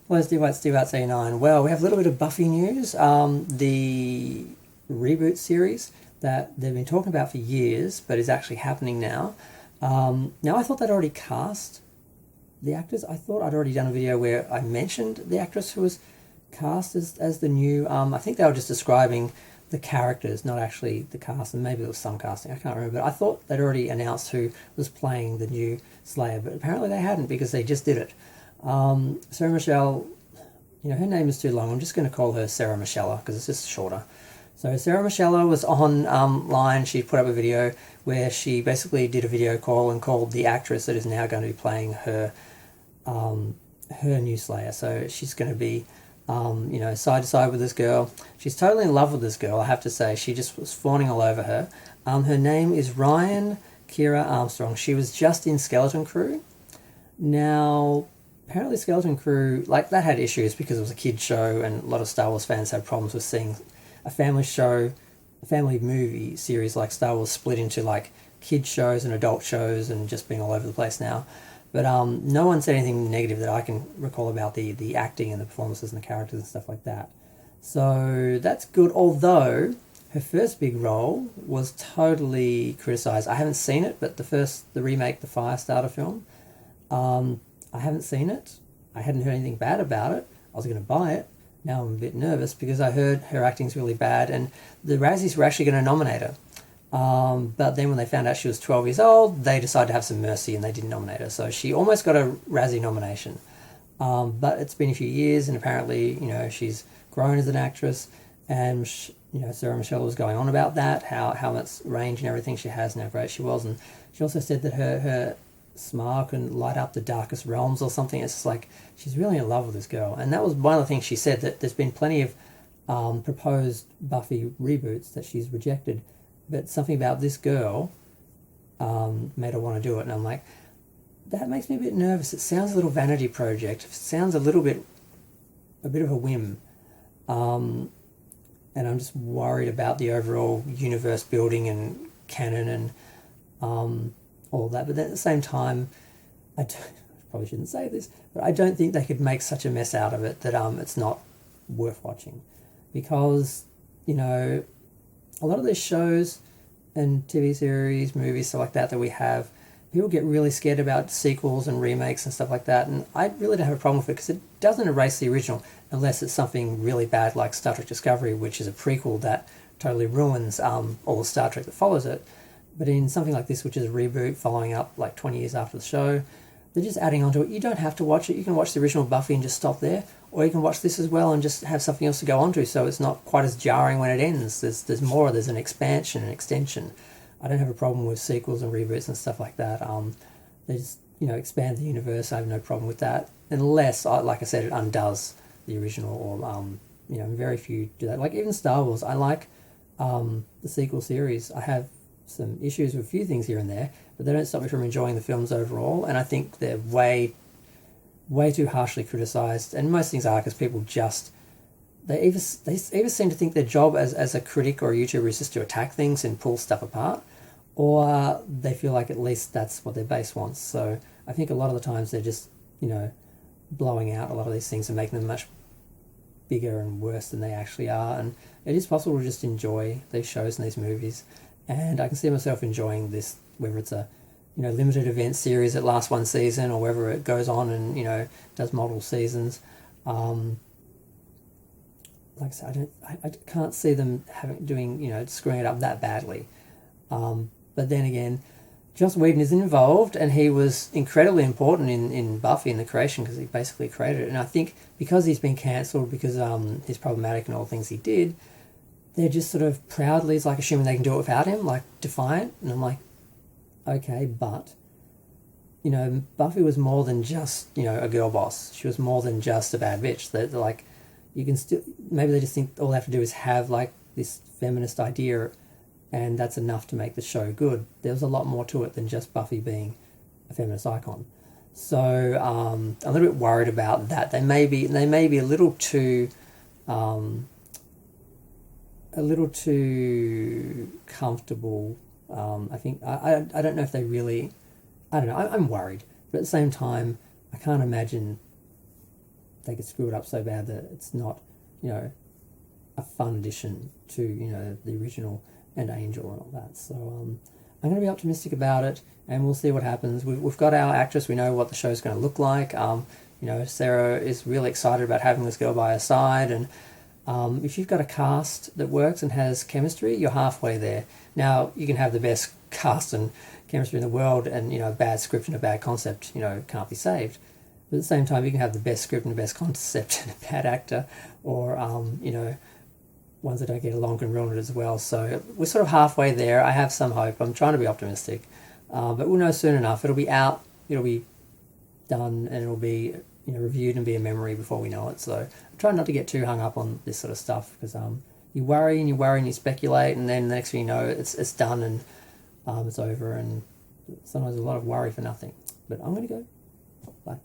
Hello, Steve Arts 89. Well, we have a little bit of Buffy news. The reboot series that they've been talking about for years, but is actually happening now. Now, I thought they'd already cast the actors. I thought I'd already done a video where I mentioned the actress who was cast as the new. I think they were just describing the characters, not actually the cast, and maybe there was some casting. I can't remember, but I thought they'd already announced who was playing the new Slayer, but apparently they hadn't because they just did it. Sarah Michelle, her name is too long. I'm just going to call her Sarah Michelle because it's just shorter. So Sarah Michelle was online. She put up a video where she basically did a video call and called the actress that is now going to be playing her new Slayer. So she's going to be, side to side with this girl. She's totally in love with this girl, I have to say. She just was fawning all over her. Her name is Ryan Kira Armstrong. She was just in Skeleton Crew. Now, apparently Skeleton Crew, that had issues because it was a kid's show, and a lot of Star Wars fans had problems with seeing a family show, a family movie series like Star Wars split into kids shows and adult shows and just being all over the place now. But no one said anything negative that I can recall about the acting and the performances and the characters and stuff like that. So that's good, although her first big role was totally criticised. I haven't seen it, but the remake, the Firestarter film, I haven't seen it. I hadn't heard anything bad about it. I was going to buy it. Now I'm a bit nervous because I heard her acting's really bad, and the Razzies were actually going to nominate her. But then when they found out she was 12 years old, they decided to have some mercy and they didn't nominate her. So she almost got a Razzie nomination. But it's been a few years, and apparently, she's grown as an actress, and Sarah Michelle was going on about that, how much range and everything she has and how great she was. And she also said that her smile can light up the darkest realms or something. It's just she's really in love with this girl. And that was one of the things she said, that there's been plenty of proposed Buffy reboots that she's rejected, but something about this girl made her want to do it. And I'm like, that makes me a bit nervous. It sounds a little vanity project. It sounds a bit of a whim. And I'm just worried about the overall universe building and canon and all that. But then at the same time, I probably shouldn't say this, but I don't think they could make such a mess out of it that it's not worth watching. Because, a lot of these shows and TV series, movies, stuff like that we have, people get really scared about sequels and remakes and stuff like that, and I really don't have a problem with it because it doesn't erase the original unless it's something really bad like Star Trek Discovery, which is a prequel that totally ruins all the Star Trek that follows it. But in something like this, which is a reboot following up 20 years after the show, they're just adding on to it. You don't have to watch it. You can watch the original Buffy and just stop there, or you can watch this as well and just have something else to go on to, so it's not quite as jarring when it ends. There's more. There's an expansion, an extension. I don't have a problem with sequels and reboots and stuff like that. They just expand the universe. I have no problem with that, unless, like I said, it undoes the original, or very few do that. Even Star Wars, I like the sequel series. I have some issues with a few things here and there, but they don't stop me from enjoying the films overall, and I think they're way too harshly criticised, and most things are because people just they either seem to think their job as a critic or a YouTuber is just to attack things and pull stuff apart, or they feel like at least that's what their base wants. So I think a lot of the times they're just blowing out a lot of these things and making them much bigger and worse than they actually are, and it is possible to just enjoy these shows and these movies. And I can see myself enjoying this, whether it's a limited event series that lasts one season, or whether it goes on and does multiple seasons. Like I said, I can't see them screwing it up that badly. But then again, Joss Whedon isn't involved, and he was incredibly important in Buffy and the creation because he basically created it. And I think because he's been cancelled because he's problematic and all the things he did, they're just sort of proudly, it's assuming they can do it without him, defiant. And I'm like, okay, but, Buffy was more than just, a girl boss. She was more than just a bad bitch. They're you can still, maybe they just think all they have to do is have, this feminist idea, and that's enough to make the show good. There was a lot more to it than just Buffy being a feminist icon. So I'm a little bit worried about that. They may be a little too comfortable. I think I don't know if they really. I don't know. I'm worried, but at the same time, I can't imagine they could screw it up so bad that it's not, you know, a fun addition to, you know, the original and Angel and all that. So I'm going to be optimistic about it, and we'll see what happens. We've got our actress. We know what the show's going to look like. You know, Sarah is really excited about having this girl by her side, and if you've got a cast that works and has chemistry, you're halfway there. Now, you can have the best cast and chemistry in the world, and, you know, a bad script and a bad concept, you know, can't be saved. But at the same time, you can have the best script and the best concept and a bad actor, or, you know, ones that don't get along can ruin it as well. So we're sort of halfway there. I have some hope. I'm trying to be optimistic. But we'll know soon enough. It'll be out, it'll be done, and it'll be, you know, reviewed and be a memory before we know it. So I'm trying not to get too hung up on this sort of stuff, because you worry and you worry and you speculate, and then the next thing you know, it's done and it's over, and sometimes a lot of worry for nothing. But I'm going to go. Bye.